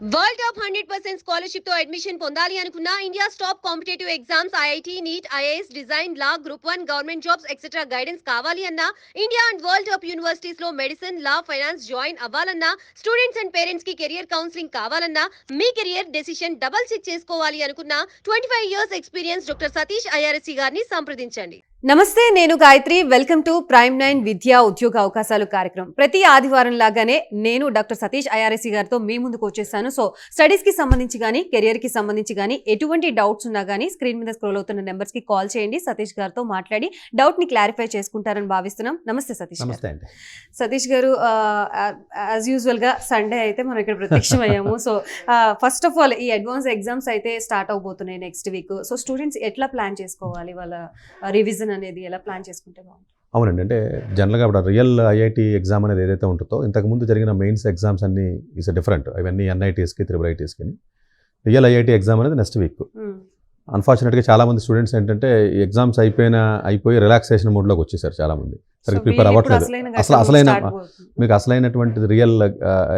World top 100% scholarship తో admission పొందాలి అనుకున్నా India's top competitive exams IIT NEET IAS design law group 1 government jobs etcetera guidance కావాలి అన్నా India and world top universities లో medicine law finance join అవ్వాలన్నా students and parents కి career counselling కావాలన్నా మీ కెరియర్ డెసిషన్ డబుల్ చెక్ చేసుకోవాలి అనుకున్నా 25 years experience doctor Satish IRSC గారిని సంప్రదించండి. నమస్తే, నేను గాయత్రి. వెల్కమ్ టు ప్రైమ్ 9 విద్యా ఉద్యోగ అవకాశాలు కార్యక్రమం. ప్రతి ఆదివారం లాగానే నేను డాక్టర్ సతీష్ ఐఆర్ఎస్సి గారితో మీ ముందుకు వచ్చేసాను. సో స్టడీస్ కి సంబంధించి కానీ కెరియర్ కి సంబంధించి కానీ ఎటువంటి డౌట్స్ ఉన్నా కానీ స్క్రీన్ మీద స్క్రోల్ అవుతున్న నెంబర్స్ కి కాల్ చేయండి. సతీష్ గారితో మాట్లాడి డౌట్ ని క్లారిఫై చేసుకుంటారని భావిస్తున్నాం. నమస్తే సతీష్ గారు. సతీష్ గారు, యాజ్ యూజువల్ గా సండే అయితే మనం ఇక్కడ ప్రత్యక్షం అయ్యాము. సో ఫస్ట్ ఆఫ్ ఆల్ ఈ అడ్వాన్స్ ఎగ్జామ్స్ అయితే స్టార్ట్ అవబోతున్నాయి నెక్స్ట్ వీక్. సో స్టూడెంట్స్ ఎట్లా ప్లాన్ చేసుకోవాలి, వాళ్ళ రివిజన్ అనేది ఎలా ప్లాన్ చేసుకుంటే బాగుంటుంది? అవునండి, అంటే జనరల్గా ఇప్పుడు రియల్ ఐఐటి ఎగ్జామ్ అనేది ఏదైతే ఉంటుందో ఇంతకుముందు జరిగిన మెయిన్స్ ఎగ్జామ్స్ అన్ని ఈస్ డిఫరెంట్. అవన్నీ ఎన్ఐటీస్కి త్రిబుల్ ఐటీస్కి. రియల్ ఐఐటి ఎగ్జామ్ అనేది నెక్స్ట్ వీక్. అన్ఫార్చునేట్గా చాలామంది స్టూడెంట్స్ ఏంటంటే ఈ ఎగ్జామ్స్ అయిపోయి రిలాక్సేషన్ మోడ్లోకి వచ్చేసారు. చాలామంది సరిగ్గా ప్రిపేర్ అవ్వట్లేదు. మీకు అసలైనటువంటి రియల్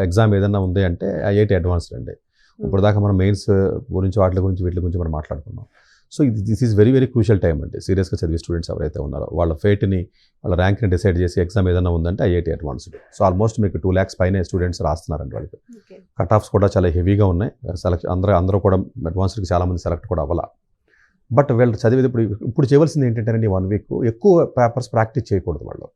ఎగ్జామ్ ఏదైనా ఉంది అంటే ఐఐటి అడ్వాన్స్డ్ అండి. ఇప్పుడు దాకా మనం మెయిన్స్ గురించి వీటి గురించి మనం మాట్లాడుకున్నాం. So this is very very crucial time అండి. సీరియస్గా చదివే స్టూడెంట్స్ ఎవరైతే ఉన్నారో వాళ్ళ ఫేట్ని, వాళ్ళ ర్యాంక్ని డిసైడ్ చేసి ఎగ్జామ్ ఏదైనా ఉందంటే ఐఐటి అడ్వాన్స్డ్. సో ఆల్మోస్ట్ మీకు 2 lakhs పైన స్టూడెంట్స్ రాస్తున్నారండి. వాళ్ళకి కట్ ఆఫ్స్ కూడా చాలా హెవీగా ఉన్నాయి. సెలెక్ట్ అందరూ కూడా అడ్వాన్స్డ్కి చాలామంది సెలెక్ట్ కూడా అవ్వాల. బట్ వీళ్ళు చదివేది ఇప్పుడు చేయవలసింది ఏంటంటే 1 week ఎక్కువ పేపర్స్ ప్రాక్టీస్ చేయకూడదు. వాళ్ళు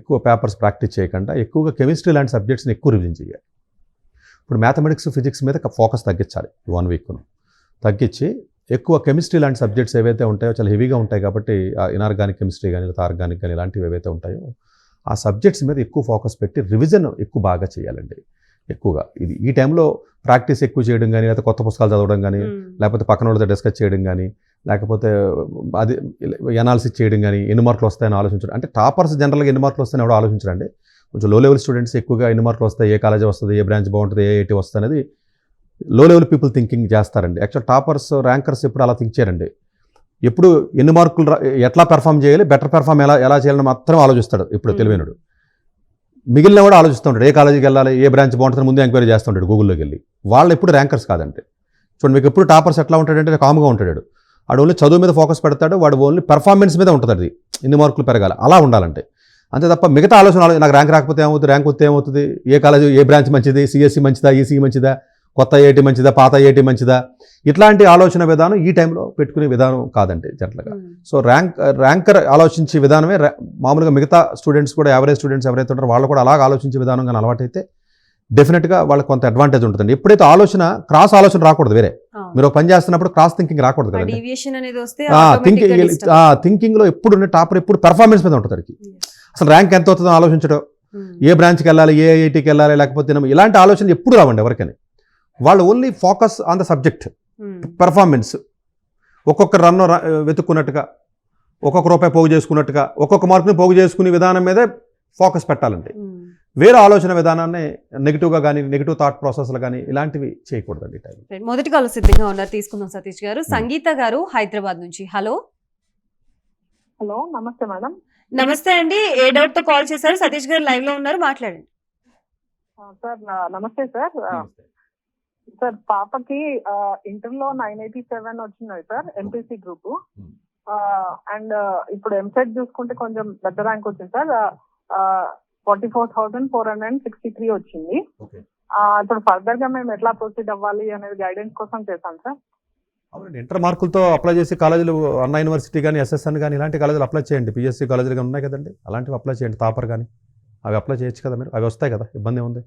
ఎక్కువ పేపర్స్ ప్రాక్టీస్ చేయకుండా ఎక్కువగా కెమిస్ట్రీ లాంటి సబ్జెక్ట్స్ని ఎక్కువ రివిజన్ చేయాలి. ఇప్పుడు మ్యాథమెటిక్స్, ఫిజిక్స్ మీద ఫోకస్ తగ్గించాలి. 1 week తగ్గించి ఎక్కువ కెమిస్ట్రీ లాంటి సబ్జెక్ట్స్ ఏవైతే ఉంటాయో చాలా హెవీగా ఉంటాయి కాబట్టి ఇనార్గానిక్ కెమిస్ట్రీ కానీ ఆర్గానిక్ కానీ ఇలాంటివి ఏవైతే ఉంటాయో ఆ సబ్జెక్ట్స్ మీద ఎక్కువ ఫోకస్ పెట్టి రివిజన్ ఎక్కువ బాగా చేయాలండి. ఎక్కువగా ఈ టైంలో ప్రాక్టీస్ ఎక్కువ చేయడం కానీ, లేకపోతే కొత్త పుస్తకాలు చదవడం కానీ, లేకపోతే పక్కన వాళ్ళతో డిస్కస్ చేయడం కానీ, లేకపోతే అది ఎనాలిసిస్ చేయడం కానీ, ఎన్ని మార్కులు వస్తాయని ఆలోచించడం. అంటే టాపర్స్ జనరల్గా ఎన్ని మార్కులు వస్తాయని ఎవడో ఆలోచించరండి. కొంచెం లో లెవెల్ స్టూడెంట్స్ ఎక్కువగా ఎన్ని మార్కులు వస్తాయి, ఏ కాలేజ్ వస్తుంది, ఏ బ్రాంచ్ బాగుంటుంది, ఏ ఐఐటీ వస్తుంది అనేది లో లెవెల్ పీపుల్ థింకింగ్ చేస్తారండి. యాక్చువల్ టాపర్స్, ర్యాంకర్స్ ఎప్పుడు అలా థింక్ చేయరండి. ఎప్పుడు ఎన్ని మార్కులు ఎట్లా పెర్ఫామ్ చేయాలి, బెటర్ పెర్ఫామ్ ఎలా చేయాలని మాత్రం ఆలోచిస్తాడు. ఇప్పుడు తెలివైనడు మిగిలిన కూడా ఆలోచిస్తుంటాడు. ఏ కాలేజీకి వెళ్ళాలి, ఏ బ్రాంచ్ బాగుంటుందని ముందు ఎంక్వైరీ చేస్తుంటాడు గూగుల్లోకి వెళ్ళి. వాళ్ళు ఎప్పుడు ర్యాంకర్స్ కాదండి. చూడండి, మీకు ఎప్పుడు టాపర్స్ ఎట్లా ఉంటాడంటే కామ్గా ఉంటాడు. వాడు ఓన్లీ చదువు మీద ఫోకస్ పెడతాడు. వాడు ఓన్లీ పెర్ఫార్మెన్స్ మీద ఉంటుంది. అది ఎన్ని మార్కులు పెరగాలి అలా ఉండాలంటే. అంతే తప్ప మిగతా ఆలోచన నాకు ర్యాంక్ రాకపోతే ఏమవుతుంది, ర్యాంక్ వస్తే ఏమవుతుంది, ఏ కాలేజ్ ఏ బ్రాంచ్ మంచిది, సిఎస్సి మంచిదా, ఈసీ మంచిదా, కొత్త ఐఐటి మంచిదా, పాత ఐఐటి మంచిదా, ఇట్లాంటి ఆలోచన విధానం ఈ టైంలో పెట్టుకునే విధానం కాదండి జనరల్గా. సో ర్యాంకర్ ఆలోచించే విధానమే మామూలుగా మిగతా స్టూడెంట్స్ కూడా, యావరేజ్ స్టూడెంట్స్ ఎవరైతే ఉంటారో వాళ్ళు కూడా అలాగ ఆలోచించే విధానం కానీ అలవాటైతే డెఫినెట్గా వాళ్ళకి కొంత అడ్వాంటేజ్ ఉంటుందండి. ఎప్పుడైతే క్రాస్ ఆలోచన రాకూడదు. వేరే మీరు పని చేస్తున్నప్పుడు క్రాస్ థింకింగ్ రాకూడదు కదండి. థింకింగ్లో ఎప్పుడు టాపర్ ఎప్పుడు పెర్ఫార్మెన్స్ మీద ఉంటుంది. అసలు ర్యాంక్ ఎంత అవుతుందో ఆలోచించడం, ఏ బ్రాంచ్కి వెళ్ళాలి, ఏ ఐఐటీకి వెళ్ళాలి, లేకపోతే ఇలాంటి ఆలోచన ఎప్పుడు రావండి ఎవరికైనా. వాళ్ళు only focus on the subject, performance. ఒక్కొక్క రన్ వెతుక్కున్నట్టుగా, ఒక్కొక్క రూపాయి పోగు చేసుకున్నట్టుగా, ఒక్కొక్క మార్కుని పోగు చేసుకునే విధానం మీదే ఫోకస్ పెట్టాలండి. వేరే ఆలోచన విధానాన్ని నెగిటివ్గా కానీ, నెగిటివ్ థాట్ ప్రాసెస్లు కానీ ఇలాంటివి చేయకూడదండి. మొదటి కాల్ సిద్ధంగా ఉన్నారు, తీసుకుందాం. సతీష్ గారు, సంగీత గారు హైదరాబాద్ నుంచి. హలో. నమస్తే మేడం. నమస్తే అండి. ఏ డౌట్ తో కాల్ చేశారు? సతీష్ గారు లైవ్ లో ఉన్నారు, మాట్లాడండి. సార్ నమస్తే సార్. సార్ పాపకి ఇంటర్లో 987 వచ్చినాయి సార్, ఎంపీసీ గ్రూప్. అండ్ ఇప్పుడు ఎంసెట్ చూసుకుంటే కొంచెం పెద్ద ర్యాంక్ వచ్చింది సార్, 44,463 వచ్చింది. ఇప్పుడు ఫర్దర్ గా మేము ఎట్లా ప్రొసీడ్ అవ్వాలి అనేది గైడెన్స్ కోసం చేశాం సార్. అవునండి, ఇంటర్ మార్కులతో అప్లై చేసి కాలేజీలు, అన్నా యూనివర్సిటీ కానీ, ఎస్ఎస్ఎన్ కానీ ఇలాంటి కాలేజీలు అప్లై చేయండి. పిఎస్సీ కాలేజీలు కానీ ఉన్నాయి కదండి, అలాంటివి అప్లై చేయండి. తాపర్ కానీ అవి అప్లై చేయొచ్చు కదా మీరు, అవి వస్తాయి కదా, ఇబ్బంది ఉంది.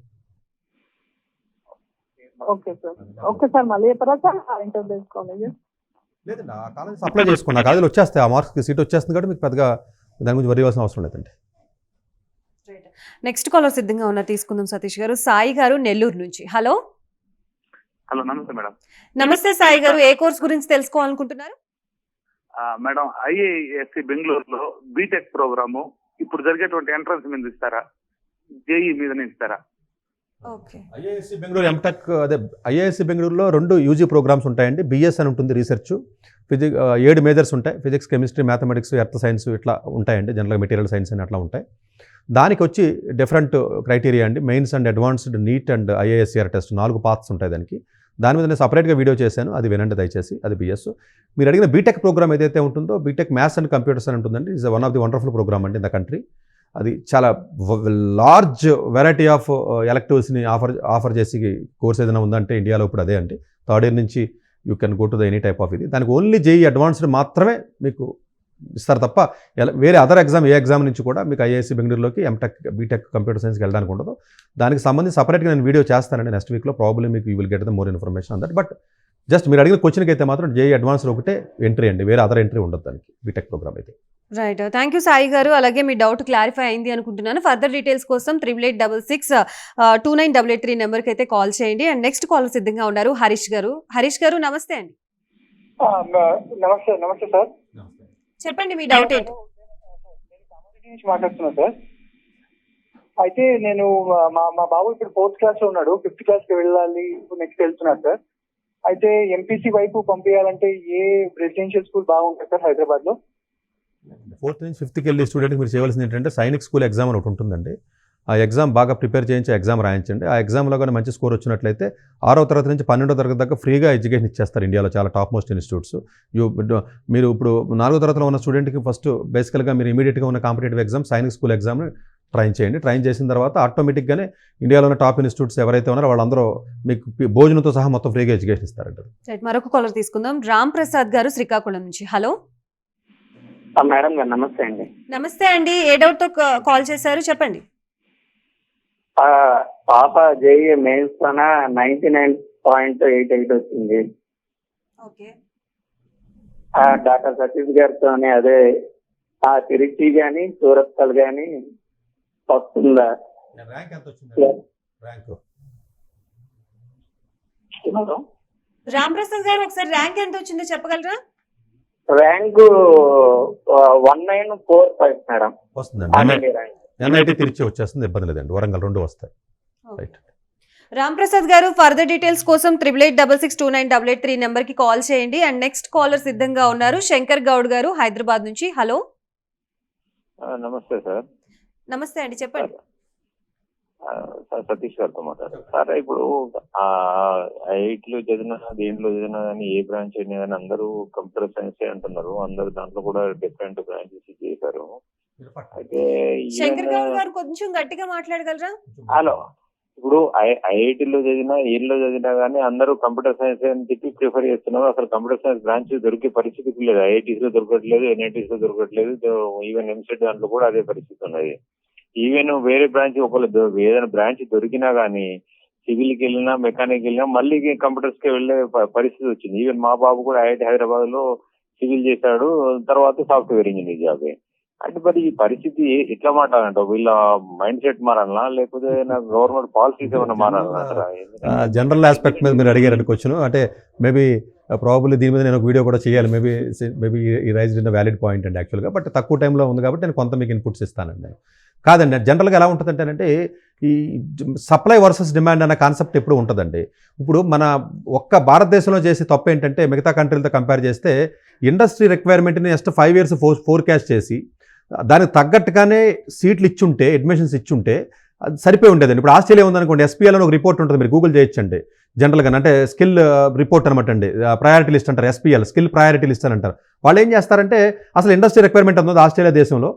Okay sir. ఓకే సార్, మళ్ళీ చెప్పరా సార్ ఇంటర్వ్యూ కాలేజ్? లేదండి, ఆ కాలేజ్ అప్లై చేసుకోండి. ఆ కాలేజీలు వచ్చేస్తాయి, ఆ మార్క్స్కి సీట్ వచ్చేస్తుంది కాబట్టి మీకు పెద్దగా దాని గురించి వరి అవ్వాల్సిన అవసరం లేదండి. నెక్స్ట్ కాలర్ సిద్ధంగా ఉన్నారు, తీసుకుందాం. సతీష్ గారు, సాయి గారు నెల్లూరు నుంచి. హలో. హలో, నమస్తే మేడం. నమస్తే సాయి గారు, ఏ కోర్స్ గురించి తెలుసుకోవాలనుకుంటున్నారు? మేడం, ఐఏఎస్సి బెంగళూరులో బీటెక్ ప్రోగ్రాము ఇప్పుడు జరిగేటువంటి ఎంట్రన్స్ మీద ఇస్తారా, జేఈ మీద ఇస్తారా? ఐఏఎస్సి బెంగళూరు ఎంటెక్, అదే ఐఏఎస్సి బెంగళూరులో 2 యూజీ ప్రోగ్రామ్స్ ఉంటాయండి. బిఎస్ అని ఉంటుంది, రీసెర్చ్, 7 మేజర్స్ ఉంటాయి. Physics, chemistry, mathematics, earth science ఇట్లా ఉంటాయండి. జనరల్గా మెటీరియల్ సైన్స్ అని అట్లా ఉంటాయి. దానికి వచ్చి డిఫరెంట్ క్రైటీరియా అండి. Mains and advanced NEET and ఐఏఎస్సిఆర్ టెస్ట్ 4 పార్ట్స్ ఉంటాయి దానికి. దాని మీద నేను సపరేట్గా వీడియో చేశాను, అది వినండి దయచేసి. అది బిఎస్. మీరు అడిగిన బీటెక్ ప్రోగ్రామ్ ఏదైతే ఉంటుందో, బీటెక్ మ్యాథ్స్ అండ్ కంప్యూటర్స్ అని ఉంటుందండి. Is one of the wonderful program అండి ఇన్ ద కంట్రీ. అది చాలా లార్జ్ వెరైటీ ఆఫ్ ఎలెక్టివ్స్ని ఆఫర్ చేసి కోర్స్ ఏదైనా ఉందంటే ఇండియాలో ఇప్పుడు అదే అండి. థర్డ్ ఇయర్ నుంచి you can go to the any type of ఇది. దానికి ఓన్లీ జేఈ అడ్వాన్స్డ్ మాత్రమే మీకు ఇస్తారు తప్ప వేరే అదర్ ఎగ్జామ్ ఏ ఎగ్జామ్ నుంచి కూడా మీకు ఐఐఎస్సి బెంగళూరులోకి ఎంటెక్ బీటెక్ కంప్యూటర్ సైన్స్కి వెళ్ళడానికి ఉండదు. దానికి సంబంధించి సపరేట్గా నేను వీడియో చేస్తానండి నెక్స్ట్ వీక్లో. ప్రాబ్లమ్ మీకు you will get the more information on that. But just మీరు అడిగిన క్వశ్చన్కి అయితే మాత్రం జేఈ అడ్వాన్స్డ్ ఒకటే ఎంట్రీ అండి, వేరే అదర్ ఎంట్రీ ఉండదు దానికి బీటెక్ ప్రోగ్రామ్ అయితే. రైట్, థ్యాంక్ యూ సాయి గారు. అలాగే మీ డౌట్ క్లారిఫై అయింది అనుకుంటున్నాను. ఫర్దర్ డీటెయిల్స్ కోసం 8866 2988 నెంబర్కి అయితే కాల్ చేయండి. అండ్ నెక్స్ట్ కాల్ సిద్ధంగా ఉన్నారు హరీష్ గారు. హరీష్ గారు నమస్తే అండి. నమస్తే సార్. చెప్పండి మీ డౌట్ ఏంటి. నుంచి మాట్లాడుతున్నా సార్. అయితే నేను మా బాబు ఇప్పుడు 4th క్లాస్ లో ఉన్నాడు, 5th క్లాస్ కి వెళ్ళాలి, నెక్స్ట్ వెళ్తున్నాడు సార్. అయితే ఎంపీసీ వైపు పంపించాలంటే ఏ రెసిడెన్షియల్ స్కూల్ బాగుంటుంది సార్ హైదరాబాద్ లో? 4th నుంచి 5th వెళ్ళే స్టూడెంట్కి మీరు చేయవలసింది ఏంటంటే సైనిక్ స్కూల్ ఎగ్జామ్ అని ఒకటి ఉంటుందండి. ఆ ఎగ్జామ్ బాగా ప్రిపేర్ చేయించి ఎగ్జామ్ రాయించండి. ఆ ఎగ్జామ్లో కానీ మంచి స్కోర్ వచ్చినట్లయితే 6వ తరగతి నుంచి 12వ తరగతి దాకా ఫ్రీగా ఎడ్యుకేషన్ ఇచ్చేస్తారు ఇండియాలో చాలా టాప్ మోస్ట్ ఇన్స్టిట్యూట్స్. మీరు ఇప్పుడు 4వ తరగతిలో ఉన్న స్టూడెంట్కి ఫస్ట్ బేసికల్గా మీరు ఇమీడియట్గా ఉన్న కాంపిటేటివ్ ఎగ్జామ్ సైనిక్ స్కూల్ ఎగ్జామ్ని ట్రైన్ చేయండి. ట్రైన్ చేసిన తర్వాత ఆటోమేటిక్గానే ఇండియాలో ఉన్న టాప్ ఇన్స్టిట్యూట్స్ ఎవరైతే ఉన్నారో వాళ్ళందరూ మీకు భోజనంతో సహా మొత్తం ఫ్రీగా ఎడ్యుకేషన్ ఇస్తారంటారు. మరొక కాలర్ తీసుకుందాం. రామ్ ప్రసాద్ గారు శ్రీకాకుళం నుంచి. హలో మేడం గారు నమస్తే అండి. నమస్తే అండి. ఏ డౌట్ తో కాల్ చేశారు చెప్పండి. పాప జేఈ మెయిన్స్ తన 99.88 వచ్చింది. ఓకే, డాక్టర్ సతీష్ గారితో అదే తిరుచి గాని సూరత్కల్ గాని వస్తుందా? ర్యాంక్ ఎంత వచ్చింది? రామ్ ప్రసాద్ గారు ఒకసారి ర్యాంక్ ఎంత వచ్చిందో చెప్పగలరా? ర్యాంకు 1945 మేడం వస్తుందండి. ఎన్ఐటి తిరిచి వచ్చేస్తుంది, ఇబ్బంది లేదండి. వరంగల్ 2 వస్తాయి. రైట్. రామ్ ప్రసాద్ గారు ఫర్దర్ డీటెయిల్స్ కోసం 88662988 నెంబర్కి కాల్ చేయండి. అండ్ నెక్స్ట్ కాలర్ సిద్ధంగా ఉన్నారు శంకర్ గౌడ్ గారు హైదరాబాద్ నుంచి. హలో నమస్తే సార్. నమస్తే అండి, చెప్పండి. సార్ సతీష్ గారితో మాట్లాడారు సార్. ఇప్పుడు ఐఐటీలో చదివినా దేంట్లో చదివినా కానీ ఏ బ్రాంచ్ అయినా కానీ అందరూ కంప్యూటర్ సైన్స్ అంటున్నారు. అందరూ దాంట్లో కూడా డిఫరెంట్ బ్రాంచెస్ చేశారు. అయితే శంకర్ గౌడ్ గారు కొంచెం గట్టిగా మాట్లాడగలరా? హలో, ఇప్పుడు ఐఐటీలో చదివినా ఏళ్ళలో చదివినా కానీ అందరూ కంప్యూటర్ సైన్స్ అని చెప్పి ప్రిఫర్ చేస్తున్నారు. అసలు కంప్యూటర్ సైన్స్ బ్రాంచ్ దొరికే పరిస్థితి లేదు. ఐఐటీస్ లో దొరకట్లేదు, ఎన్ఐటీస్ లో దొరకట్లేదు, ఈవెన్ ఎంసెట్ దాంట్లో కూడా అదే పరిస్థితి ఉన్నది. ఈవెన్ వేరే బ్రాంచ్ ఒకళ్ళు ఏదైనా బ్రాంచ్ దొరికినా కానీ సివిల్కి వెళ్ళినా మెకానిక్ వెళ్ళినా మళ్ళీ కంప్యూటర్స్ కి వెళ్లే పరిస్థితి వచ్చింది. ఈవెన్ మా బాబు కూడా ఐఐటి హైదరాబాద్ లో సివిల్ చేశాడు, తర్వాత సాఫ్ట్వేర్ ఇంజనీర్ జాబ్. అంటే మరి ఈ పరిస్థితి ఎట్లా మాట్లాడాలంట? వీళ్ళ మైండ్ సెట్ మారాలనా లేకపోతే గవర్నమెంట్ పాలసీస్ ఏమైనా మారాలనా? జనరల్ ఆస్పెక్ట్ మీద మీరు అడిగారు క్వశ్చన్. అంటే మేబీ ప్రాబబ్లీ దీని మీద నేను ఒక వీడియో కూడా చేయాలి. మేబీ ఈ రైజ్ ఇన్ వ్యాలిడ్ పాయింట్ అండి యాక్చువల్గా. బట్ తక్కువ టైంలో ఉంది కాబట్టి నేను కొంత మీకు ఇన్పుట్స్ ఇస్తానండి. కాదండి, జనరల్గా ఎలా ఉంటుందంటేనంటే ఈ సప్లై వర్సెస్ డిమాండ్ అన్న కాన్సెప్ట్ ఎప్పుడు ఉంటుందండి. ఇప్పుడు మన ఒక్క భారతదేశంలో చేసే తప్పు ఏంటంటే మిగతా కంట్రీలతో కంపేర్ చేస్తే ఇండస్ట్రీ రిక్వైర్మెంట్ని నెక్స్ట్ 5 years ఫోర్కాస్ట్ చేసి దానికి తగ్గట్టుగానే సీట్లు ఇచ్చుంటే, అడ్మిషన్స్ ఇచ్చుంటే అది సరిపోయి ఉండేదండి. ఇప్పుడు ఆస్ట్రేలియా ఉందనుకోండి, ఎస్పీఎల్ అని ఒక రిపోర్ట్ ఉంటుంది, మీరు గూగుల్ చేయొచ్చండి. జనరల్గా అంటే స్కిల్ రిపోర్ట్ అనమాట అండి. ప్రయారిటీ లిస్ట్ అంటారు, ఎస్పీఎల్ స్కిల్ ప్రయారిటీ లిస్ట్ అని అంటారు. వాళ్ళు ఏం చేస్తారంటే అసలు ఇండస్ట్రీ రిక్వైర్మెంట్ ఉంది ఆస్ట్రేలియా దేశంలో,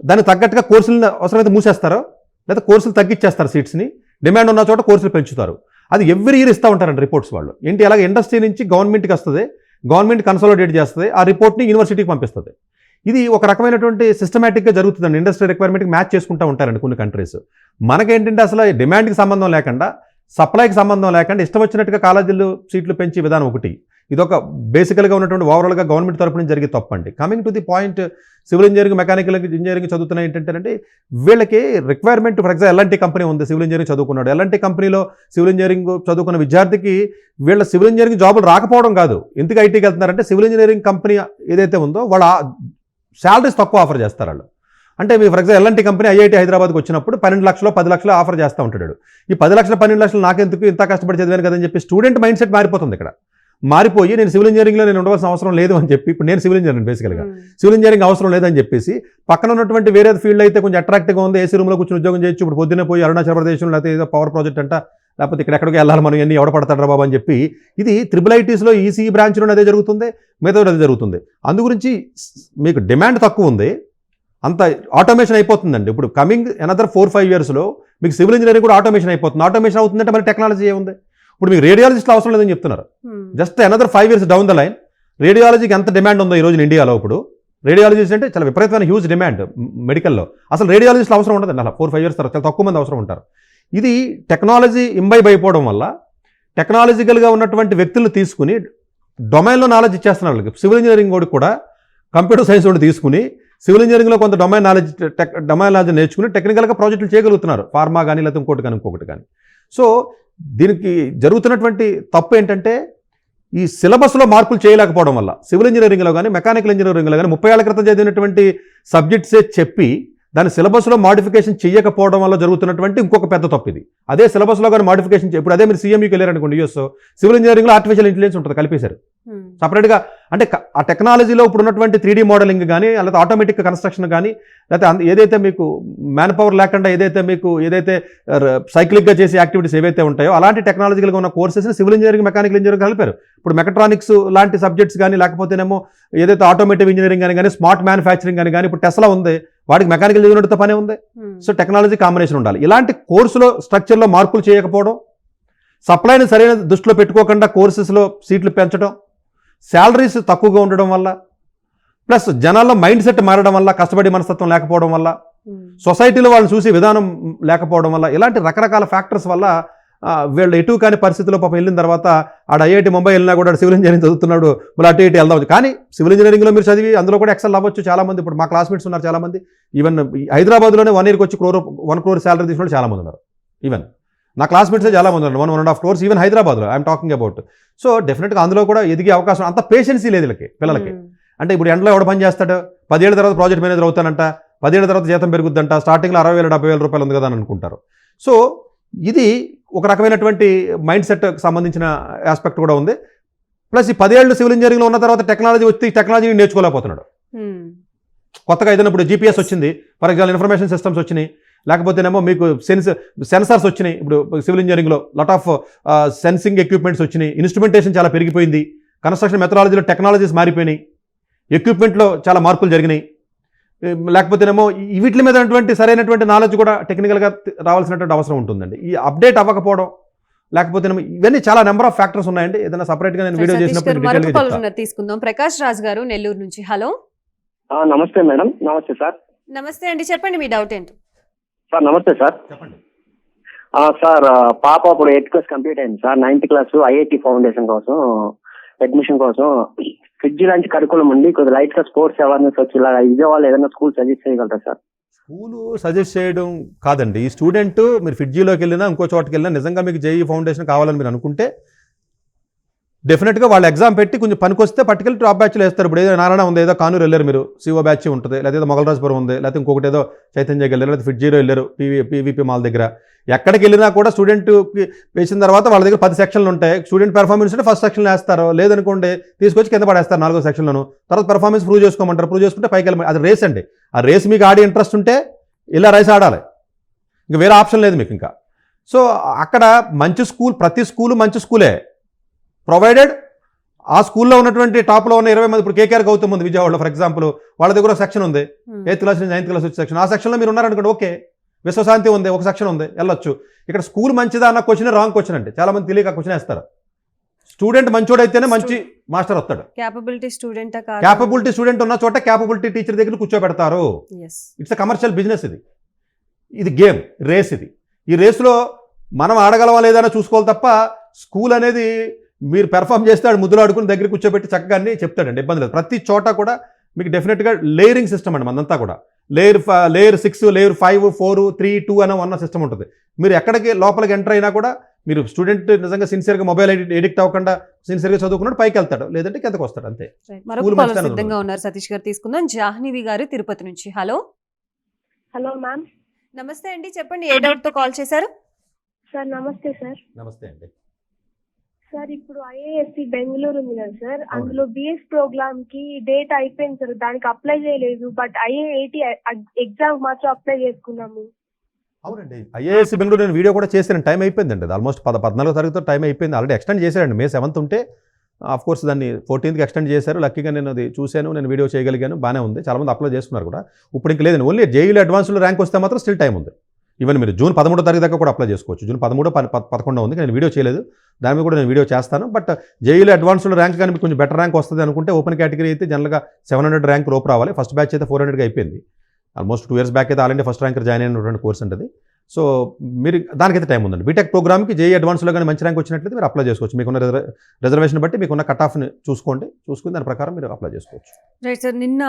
దానికి తగ్గట్టుగా కోర్సులను అవసరమైతే మూసేస్తారో లేదా కోర్సులు తగ్గించేస్తారు, సీట్స్ని డిమాండ్ ఉన్న చోట కోర్సులు పెంచుతారు. అది ఎవ్రీ ఇయర్ ఇస్తూ ఉంటారండి రిపోర్ట్స్ వాళ్ళు. ఏంటి అలాగే ఇండస్ట్రీ నుంచి గవర్నమెంట్కి వస్తుంది, గవర్నమెంట్ కన్సాలిడేట్ చేస్తుంది, ఆ రిపోర్ట్ని యూనివర్సిటీకి పంపిస్తుంది. ఇది ఒక రకమైనటువంటి సిస్టమేటిక్గా జరుగుతుందండి. ఇండస్ట్రీ రిక్వైర్మెంట్కి మ్యాచ్ చేసుకుంటూ ఉంటారండి కొన్ని కంట్రీస్. మనకేంటంటే అసలు డిమాండ్కి సంబంధం లేకుండా, సప్లైకి సంబంధం లేకుండా ఇష్టం వచ్చినట్టుగా కాలేజీలు సీట్లు పెంచే విధానం ఒకటి. ఇదొక బేసికల్గా ఉన్నటువంటి ఓవరాల్గా గవర్నమెంట్ తరపు నుంచి జరిగే తప్పండి. Coming to the point, civil engineering mechanical engineering చదువుతున్నాయి ఏంటంటే వీళ్ళకి requirement, for example L&T company ఉంది, సివిల్ ఇంజనీరింగ్ చదువుకున్నాడు. ఎల్ఎన్టీ కంపెనీలో సివిల్ ఇంజనీరింగ్ చదువుకున్న విద్యార్థికి వీళ్ళ సివిల్ ఇంజనీరింగ్ జాబులు రాకపోవడం కాదు. ఎందుకు ఐటీకి వెళ్తున్నారంటే సివిల్ ఇంజనీరింగ్ కంపెనీ ఏదైతే ఉందో వాళ్ళ శాలరీస్ తక్కువ ఆఫర్ చేస్తారు వాళ్ళు. అంటే మీ for example L&T company IIT హైదరాబాద్కి వచ్చినప్పుడు 12 లక్షలు 10 లక్షలు ఆఫర్ చేస్తూ ఉంటాడు. ఈ 10 లక్షలు 12 లక్షలు నాకెందుకు, ఇంత కష్టపడి చదివాను కదని చెప్పి స్టూడెంట్ మైండ్ సెట్ మారిపోతుంది ఇక్కడ. మారిపోయి నేను సివిల్ ఇంజనీరింగ్లో నేను ఉండవలసిన అవసరం లేదు అని చెప్పి, ఇప్పుడు నేను సివిల్ ఇంజనీరింగ్ బేసికల్గా, సివిల్ ఇంజనీరింగ్ అవసరం లేదని చెప్పేసి పక్కన ఉన్నటువంటి వేరే ఫీల్డ్ అయితే కొంచెం అట్రాక్టివ్గా ఉంది, ఏసీ రూమ్లో కూర్చొని ఉద్యోగం చేయొచ్చు, ఇప్పుడు పొద్దున్నే పోయి అరుణాచల్ ప్రదేశ్లో లేకపోతే ఏదో పవర్ ప్రాజెక్ట్ అంట, లేకపోతే ఇక్కడ ఎక్కడికి వెళ్ళాలి మనం, ఎన్ని ఎవడ పడతాడు రా బాబు అని చెప్పి, ఇది ట్రిపుల్ ఐటీస్లో ఈసీ బ్రాంచ్లో అదే జరుగుతుంది, మిగతా అదే జరుగుతుంది. అందు గురించి మీకు డిమాండ్ తక్కువ ఉంది, అంత ఆటోమేషన్ అయిపోతుందండి. ఇప్పుడు కమింగ్ అనదర్ 4-5 yearsలో మీకు సివిల్ ఇంజనీరింగ్ కూడా ఆటోమేషన్ అయిపోతుంది. ఆటోమేషన్ అవుతుందంటే మరి టెక్నాలజీ ఏముంది? ఇప్పుడు మీకు రేడియాలజిస్టులు అవసరం లేదని చెప్తున్నారు. Just another 5 years down the line రేడియాలజీకి ఎంత డిమాండ్ ఉందో ఈ రోజు ఇండియాలో. ఇప్పుడు రేడియాలజిస్ట్ అంటే చాలా విపరీతమైన హ్యూజ్ డిమాండ్ మెడికల్లో. అసలు రేడియాలజిస్టులు అవసరం ఉండదండి అలా 4-5 years తర్వాత, చాలా తక్కువ మంది అవసరం ఉంటారు. ఇది టెక్నాలజీ ఇంబైబ్ అయిపోవడం వల్ల టెక్నాలజికల్గా ఉన్నటువంటి వ్యక్తులను తీసుకుని డొమైన్లో నాలెడ్జ్ ఇచ్చేస్తున్నారు వాళ్ళకి. సివిల్ ఇంజనీరింగ్ కూడా కంప్యూటర్ సైన్స్ కూడా తీసుకుని సివిల్ ఇంజనీరింగ్లో కొంత డొమైన్ నాలెడ్జ్ నేర్చుకుని టెక్నికల్గా ప్రాజెక్టులు చేయగలుగుతున్నారు, ఫార్మా కానీ లేకపోతే ఇంకోటి కానీ. సో దీనికి జరుగుతున్నటువంటి తప్పు ఏంటంటే ఈ సిలబస్లో మార్పులు చేయలేకపోవడం వల్ల సివిల్ ఇంజనీరింగ్లో కానీ మెకానికల్ ఇంజనీరింగ్లో కానీ 30 ఏళ్ల క్రితం చదివినటువంటి సబ్జెక్ట్సే చెప్పి దాని సిలబస్లో మాడిఫికేషన్ చేయకపోవడం వల్ల జరుగుతున్నటువంటి ఇంకొక పెద్ద తప్పు ఇది. అదే సిలబస్లో కానీ మాడిఫికేషన్ ఇప్పుడు అదే మీరు సిఎంయూకి వెళ్ళారనుకోండి, యూఎస్ సివిల్ ఇంజనీరింగ్లో ఆర్టిఫిషియల్ ఇంటెలిజెన్స్ ఉంటుంది, కలిపేశారు సపరేట్గా. అంటే ఆ టెక్నాలజీలో ఇప్పుడు ఉన్నటువంటి 3D మోడలింగ్ కానీ లేకపోతే ఆటోమేటిక్ కన్స్ట్రక్షన్ కానీ లేకపోతే ఏదైతే మీకు మ్యాన్ పవర్ లేకుండా ఏదైతే సైక్లిక్గా చేసే యాక్టివిటీస్ ఏవైతే ఉంటాయో అలాంటి టెక్నాలజికల్గా ఉన్న కోర్సెస్ని సివిల్ ఇంజనీరింగ్ మెకానికల్ ఇంజనీరింగ్ కలిపారు. ఇప్పుడు మెకట్రానిక్స్ లాంటి సబ్జెక్ట్స్ కానీ లేకపోతేనేమో ఏదైతే ఆటోమేటివ్ ఇంజనీరింగ్ కానీ స్మార్ట్ మ్యానుఫ్యాక్చరింగ్ కానీ ఇప్పుడు టెస్లా ఉంది, వాడికి మెకానికల్ చదివినట్టు పనే ఉంది. సో టెక్నాలజీ కాంబినేషన్ ఉండాలి. ఇలాంటి కోర్సులో స్ట్రక్చర్లో మార్పులు చేయకపోవడం, సప్లైని సరైన దృష్టిలో పెట్టుకోకుండా కోర్సెస్లో సీట్లు పెంచడం, శాలరీస్ తక్కువగా ఉండడం వల్ల, ప్లస్ జనాల్లో మైండ్ సెట్ మారడం వల్ల, కష్టపడి మనస్తత్వం లేకపోవడం వల్ల, సొసైటీలో వాళ్ళని చూసే విధానం లేకపోవడం వల్ల, ఇలాంటి రకరకాల ఫ్యాక్టర్స్ వల్ల వీళ్ళు ఎటు కాని పరిస్థితిలో పాపం వెళ్ళిన తర్వాత ఆడ ఐఐటి ముంబై వెళ్ళినా కూడా సివిల్ ఇంజనీరింగ్ చదువుతున్నాడు, మళ్ళీ అటు ఇటు వెళ్దాం. కానీ సివిల్ ఇంజనీరింగ్లో మీరు చదివి అందులో కూడా ఎక్సెల్ అవ్వచ్చు. చాలామంది ఇప్పుడు మా క్లాస్మేట్స్ ఉన్నారు చాలామంది, ఈవెన్ హైదరాబాద్లోనే 1 yearకి వచ్చి 1 crore శాలరీ తీసుకున్న చాలామంది ఉన్నారు. ఈవెన్ నా క్లాస్మేట్సే చాలామంది ఉన్నారు, 1.5 crores ఈవెన్ హైదరాబాద్లో ఐఎమ్ టాకింగ్ అబౌట్. సో డెఫినెట్గా అందులో కూడా ఎదిగే అవకాశం, అంత పేషెన్సీ లేదు వీళ్ళకి పిల్లలకి. అంటే ఇప్పుడు ఎండలో ఎవడ పని చేస్తాడు, 10 ఏళ్ల తర్వాత ప్రాజెక్ట్ మేనేజర్ అవుతానంట, 10 ఏళ్ల తర్వాత జీతం పెరుగుద్దంట, స్టార్టింగ్లో 60,000-70,000 రూపాయలు ఉంది కదా అని అనుకుంటారు. సో ఇది ఒక రకమైనటువంటి మైండ్ సెట్కి సంబంధించిన ఆస్పెక్ట్ కూడా ఉంది. ప్లస్ ఈ 10 ఏళ్ళు సివిల్ ఇంజనీరింగ్లో ఉన్న తర్వాత టెక్నాలజీ వచ్చి టెక్నాలజీని నేర్చుకోలేకపోతున్నాడు. కొత్తగా ఏదైనా ఇప్పుడు GPS వచ్చింది, ఫర్ ఎగ్జాంపుల్ ఇన్ఫర్మేషన్ సిస్టమ్స్ వచ్చినాయి, లేకపోతేనేమో మీకు సెన్సార్స్ వచ్చినాయి. ఇప్పుడు సివిల్ ఇంజనీరింగ్లో లాట్ ఆఫ్ సెన్సింగ్ ఎక్విప్మెంట్స్ వచ్చినాయి, ఇన్స్ట్రుమెంటేషన్ చాలా పెరిగిపోయింది, కన్స్ట్రక్షన్ మెథడాలజీలో టెక్నాలజీస్ మారిపోయినాయి, ఎక్విప్మెంట్లో చాలా మార్పులు జరిగినాయి. లేకపోతేనేమో వీటి మీద సరైనటువంటి నాలెడ్జ్ కూడా టెక్నికల్గా రావాల్సినటువంటి అవసరం ఉంటుందండి. ఈ అప్డేట్ అవ్వకపోవడం, లేకపోతేనేమో ఇవన్నీ చాలా నెంబర్ ఆఫ్ ఫ్యాక్టర్స్ ఉన్నాయండి. ఏదైనా సపరేట్గా నేను వీడియో చేసినప్పుడు తీసుకుందాం. ప్రకాష్ రాజ్ గారు నెల్లూరు నుంచి. హలో, నమస్తే మేడం. నమస్తే సార్. నమస్తే అండి, చెప్పండి మీ డౌట్ ఏంటి సార్. నమస్తే సార్. చెప్పండి సార్, పాప ఇప్పుడు 8th class కంప్లీట్ అయింది sir. 9th class IIT foundation కోసం అడ్మిషన్ కోసం ఫిడ్జీ లాంటి కరికులం ఉండి కొద్దిగా లైట్ గా స్పోర్ట్స్ అవేర్నెస్ వచ్చి ఇలా విజయవాడలో ఏదైనా స్కూల్ సజెస్ట్ చేయగలరా సార్? స్కూలు సజెస్ట్ చేయడం కాదండి, ఈ స్టూడెంట్ మీరు ఫిడ్జీలోకి వెళ్ళినా ఇంకో చోటుకి వెళ్ళినా నిజంగా మీకు జేఈ ఫౌండేషన్ కావాలని మీరు అనుకుంటే డెఫినెట్గా వాళ్ళు ఎగ్జామ్ పెట్టి కొంచెం పనికొస్తే పట్టుకెళ్ళి టాప్ బ్యాచ్లో వేస్తారు. ఇప్పుడు ఏదో నారాయణ ఉంది, ఏదో కానూరు వెళ్ళారు మీరు, సిఓ బ్యాచ్ ఉంటుంది, లేదా మొగలరాజపురం ఉంది, లేకపోతే ఇంకొకటి ఏదో చైతన్యకి వెళ్ళారు, లేదా ఫిడ్జీలో వెళ్ళారు పీవీపీ మాల్ దగ్గర. ఎక్కడికి వెళ్ళినా కూడా స్టూడెంట్కి వేసిన తర్వాత వాళ్ళ దగ్గర 10 సెక్షన్లు ఉంటాయి. స్టూడెంట్ పెర్ఫార్మెన్స్ ఉంటే ఫస్ట్ సెక్షన్ వేస్తారు, లేదనుకోండి తీసుకొచ్చి కింద పడేస్తారు 4వ సెక్షన్లను. తర్వాత పెర్ఫార్మెన్స్ ప్రూవ్ చేసుకోమంటారు, ప్రూవ్ చేసుకుంటే పైకి వెళ్ళి అది రేస్ అండి. ఆ రేస్ మీకు ఆడే ఇంట్రెస్ట్ ఉంటే ఇలా రేస్ ఆడాలి, ఇంకా వేరే ఆప్షన్ లేదు మీకు ఇంకా. సో అక్కడ మంచి స్కూల్, ప్రతి స్కూలు మంచి స్కూలే, ప్రొవైడెడ్ ఆ స్కూల్లో ఉన్నటువంటి టాప్లో ఉన్న 20 మంది. ఇప్పుడు కేకేఆర్ గౌతమ్ ఉంది విజయవాడలో ఫర్ ఎగ్జాంపుల్, వాళ్ళ దగ్గర ఒక సెక్షన్ ఉంది, 8th class నుంచి 9th class వచ్చే సెక్షన్. ఆ సెక్షన్లో మీరు ఉన్నారనుకోండి, ఓకే. విశ్వశాంతి ఉంది, ఒక సెక్షన్ ఉంది, వెళ్ళొచ్చు. ఇక్కడ స్కూల్ మంచిదా అన్న క్వశ్చన్ రాంగ్ క్వశ్చన్ అండి. చాలా మంది తెలియక క్వశ్చన్ వేస్తారు. స్టూడెంట్ మంచోడైతేనే మంచి మాస్టర్ వస్తాడు. క్యాపబిలిటీ స్టూడెంట్ ఉన్న చోట క్యాపబిలిటీ టీచర్ దగ్గర కూర్చోబెడతారు. It's a commercial business. ఇది గేమ్, రేస్. ఈ రేసులో మనం ఆడగలవా లేదని చూసుకోవాలి తప్ప స్కూల్ అనేది మీరు పెర్ఫామ్ చేస్తే ఆడు ముద్దులు ఆడుకుని దగ్గర కూర్చోబెట్టి చక్కగా అన్ని చెప్తాడండి, ఇబ్బంది లేదు. ప్రతి చోట కూడా మీకు డెఫినెట్గా లేయరింగ్ సిస్టమ్ అండి మనంతా కూడా. లేయర్ 6, లేయర్ 5, 4, 3, 2 అనే ఉన్న సిస్టమ్ ఉంటుంది. మీరు ఎక్కడికి లోపలికి ఎంటర్ అయినా కూడా మీరు స్టూడెంట్ నిజంగా సిన్సియర్గా మొబైల్ ఎడిక్ట్ అవ్వకుండా సిన్సియర్గా చదువుకున్నాడు పైకి వెళ్తాడు, లేదంటే కిందకు వస్తాడు, అంతే. సిద్ధంగా ఉన్నారు సతీష్ గారు, తీసుకుందాం. జాహ్నవి గారు తిరుపతి నుంచి. హలో. Hello ma'am. నమస్తే అండి, చెప్పండి ఏ డౌట్ తో కాల్ చేశారు? సార్ నమస్తే సార్. నమస్తే అండి. సార్ సార్ ఇప్పుడు ఐఏఎస్సి బెంగళూరు ఉంది కదా సార్, అందులో బిఎస్ ప్రోగ్రామ్ కి డేట్ అయిపోయింది సార్, దానికి అప్లై చేయలేదు. బట్ ఐఐటి ఎగ్జామ్ మాత్రం అప్లై చేసుకున్నాము. అవునండి, ఐఏఎస్సి బెంగళూరు నేను వీడియో కూడా చేశాను, టైం అయిపోయిందండి. అది ఆల్మోస్ట్ 14వ తారీఖుతో టైం అయిపోయింది. ఆల్రెడీ ఎక్స్టెండ్ చేశారండి. May 7th ఉంటే ఆఫ్ కోర్స్ దాన్ని 14th ఎక్స్టెండ్ చేశారు. లక్కీగా నేను అది చూశాను, నేను వీడియో చేయగలిగాను, బాగానే ఉంది. చాలామంది అప్లై చేసుకున్నారు కూడా. ఇప్పుడు ఇంక లేదండి, ఓన్లీ జేఈలో అడ్వాన్స్లో ర్యాంక్ వస్తే మాత్రం స్టిల్ టైం ఉంది. ఈవెన్ మీరు June 13వ తారీఖు దాకా కూడా అప్లై చేసుకోవచ్చు. June 13, 11 ఉంది. నేను వీడియో చేయలేదు, దాని మీద కూడా నేను వీడియో చేస్తాను. బట్ జేఈలో అడ్వాన్స్లో ర్యాంక్ కానీ మీకు కొంచెం బెటర్ ర్యాంక్ వస్తుంది అనుకుంటే ఓపెన్ కేటగిరీ అయితే జనరల్గా 700 ర్యాంక్ లోపు రావాలి. ఫస్ట్ బ్యాచ్ అయితే 400గా అయిపోయింది. ఆల్మోస్ట్ 2 years బ్యాక్ అయితే all India first ranker join అయినటువంటి కోర్స్ ఉంటుంది. సో మీరు దానికైతే టైం ఉందండి. బీటెక్ ప్రోగ్రామ్కి జేఈ అడ్వాన్స్లో కానీ మంచి ర్యాంక్ వచ్చినట్లయితే మీరు అప్లై చేసుకోవచ్చు. మీకున్న రిజర్వేషన్ బట్టి మీకున్న కట్ ఆఫ్ని చూసుకుని దాని ప్రకారం మీరు అప్లై చేసుకోవచ్చు. రైట్ సార్, నిన్న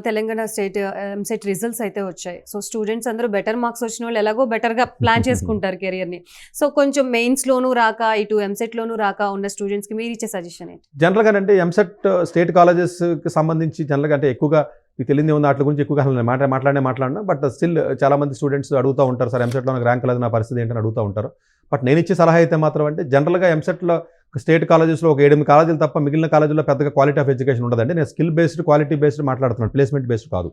తెలంగాణ స్టేట్ ఎంసెట్ రిజల్ట్స్ అయితే వచ్చాయి. సో స్టూడెంట్స్ అందరూ బెటర్ మార్క్స్ వచ్చిన వాళ్ళు ఎలాగో బెటర్గా ప్లాన్ చేసుకుంటారు కెరియర్ని. సో కొంచెం మెయిన్స్లోనూ రాక ఇటు ఎంసెట్లోనూ రాక ఉన్న స్టూడెంట్స్కి మీరు ఇచ్చే సజెషన్ ఏంటి? జనరల్గా అంటే ఎంసెట్ స్టేట్ కాలేజెస్కి సంబంధించి జనరల్గా అంటే ఎక్కువగా మీకు తెలియదు ఉంది వాటి గురించి ఎక్కువగా మాట్లాడినా బట్ స్టిల్ చాలామంది స్టూడెంట్స్ అడుగుతూ ఉంటారు, సార్ ఎంసెట్లో నాకు ర్యాంక్ లేదు, నా పరిస్థితి ఏంటని అడుగుతూ ఉంటారు. బట్ నేను ఇచ్చే సలహా అయితే మాత్రం అంటే జనరల్గా ఎంసెట్లో స్టేట్ కాలేజెస్లో ఒక 7 కాలేజీలు తప్ప మిగిలిన కాలేజీల్లో పెద్దగా క్వాలిటీ ఆఫ్ ఎడ్యుకేషన్ ఉండదండి. నేను స్కిల్ బేస్డ్ క్వాలిటీ బేస్డ్ మాట్లాడుతున్నాను, ప్లేస్మెంట్ బేస్డ్ కాదు.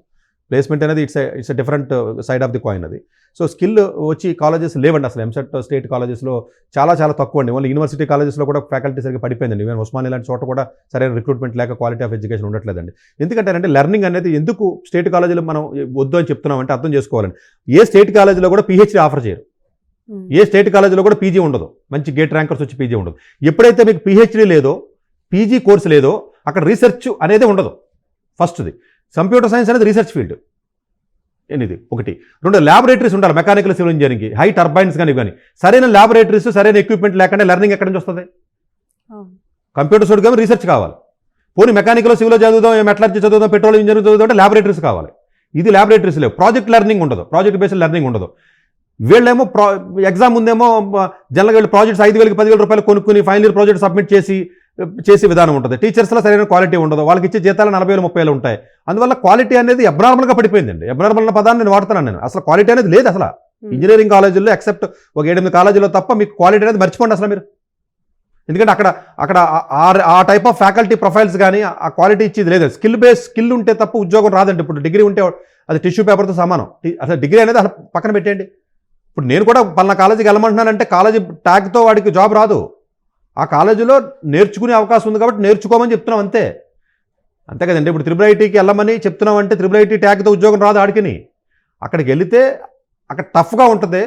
ప్లేస్మెంట్ అనేది it's different side of the coin అది. సో స్కిల్ వచ్చి కాలేజెస్ లేవండి అసలు. ఎంసెట్ స్టేట్ కాలేజెస్లో చాలా తక్కువ అండి. ఓన్లీ యూనివర్సిటీ కాలేజెస్లో కూడా ఫ్యాకల్టీ సరిగ్గా పడిపోయిందండి. ఈవెన్ ఉస్మానియా లాంటి చోట కూడా సరైన రిక్రూట్మెంట్ లేక క్వాలిటీ ఆఫ్ ఎడ్యుకేషన్ ఉండట్లేదండి. ఎందుకంటే అంటే లెర్నింగ్ అనేది ఎందుకు స్టేట్ కాలేజీలో మనం వద్దు అని చెప్తున్నామంటే అర్థం చేసుకోవాలండి. ఏ స్టేట్ కాలేజీలో కూడా పిహెచ్డీ ఆఫర్ చేయరు, ఏ స్టేట్ కాలేజీలో కూడా పీజీ ఉండదు, మంచి గేట్ ర్యాంకర్స్ వచ్చి పీజీ ఉండదు. ఎప్పుడైతే మీకు పిహెచ్డీ లేదో, పీజీ కోర్సు లేదో అక్కడ రీసెర్చ్ అనేది ఉండదు. ఫస్ట్ది కంప్యూటర్ సైన్స్ అనేది రీసెర్చ్ ఫీల్డ్. ఇది ఒకటి. 2 ల్యాబొరేటరీస్ ఉండాలి మెకానికల్ సివిల్ ఇంజనీరింగ్కి, హై టర్బైన్స్ కానీ సరైన ల్యాబొరేటరీస్ సరైన ఎక్విప్మెంట్ లేకుండా లెర్నింగ్ ఎక్కడి నుంచి వస్తుంది? కంప్యూటర్ సైడ్ కానీ రీసెర్చ్ కావాలి. పోనీ మెకానికల్ సివిల్ చదువుదాం, మెటలర్జీ చదువుదాం, పెట్రోల్ ఇంజనీరింగ్ చదువుదాం అంటే ల్యాబొరేటరీస్ కావాలి. ఇది ల్యాబొరేటరీస్ లేవు. ప్రాజెక్ట్ లెర్నింగ్ ఉండదు, ప్రాజెక్ట్ బేస్డ్ లెర్నింగ్ ఉండదు. వీళ్ళేమో ఎగ్జామ్ ముందేమో జనరల్గా వీళ్ళు ప్రాజెక్ట్స్ 5,000 10,000 రూపాయలు కొనుక్కుని ఫైనల్ ఇయర్ ప్రాజెక్ట్ సబ్మిట్ చేసే విధానం ఉంటుంది. టీచర్స్లో సరైన క్వాలిటీ ఉండదు, వాళ్ళకి ఇచ్చే జీతాలు 40,000 30,000 ఉంటాయి. అందువల్ల క్వాలిటీ అనేది అబ్నార్మల్గా పడిపోయిందండి. అబ్నార్మల్ అన్న పదాన్ని నేను వాడుతున్నాను నేను. అసలు క్వాలిటీ అనేది లేదు అసలు ఇంజనీరింగ్ కాలేజీల్లో, ఎక్సెప్ట్ ఒక 7-8 కాలేజీలో తప్ప మీకు క్వాలిటీ అనేది మర్చిపోండి అసలు మీరు. ఎందుకంటే అక్కడ ఆ టైప్ ఆఫ్ ఫ్యాకల్టీ ప్రొఫైల్స్ కానీ ఆ క్వాలిటీ ఇచ్చేది లేదు. స్కిల్ ఉంటే తప్ప ఉద్యోగం రాదండి. ఇప్పుడు డిగ్రీ ఉంటే అది టిష్యూ పేపర్తో సమానం. అసలు డిగ్రీ అనేది అసలు పక్కన పెట్టేయండి. ఇప్పుడు నేను కూడా పలానా కాలేజీకి వెళ్ళమంటున్నానంటే కాలేజీ ట్యాగ్తో వాడికి జాబ్ రాదు. ఆ కాలేజీలో నేర్చుకునే అవకాశం ఉంది కాబట్టి నేర్చుకోమని చెప్తున్నాం అంతే కదండి. ఇప్పుడు IIITకి వెళ్ళమని చెప్తున్నాం అంటే IIIT ట్యాగ్తో ఉద్యోగం రాదు ఆడికిని. అక్కడికి వెళితే అక్కడ టఫ్గా ఉంటుంది,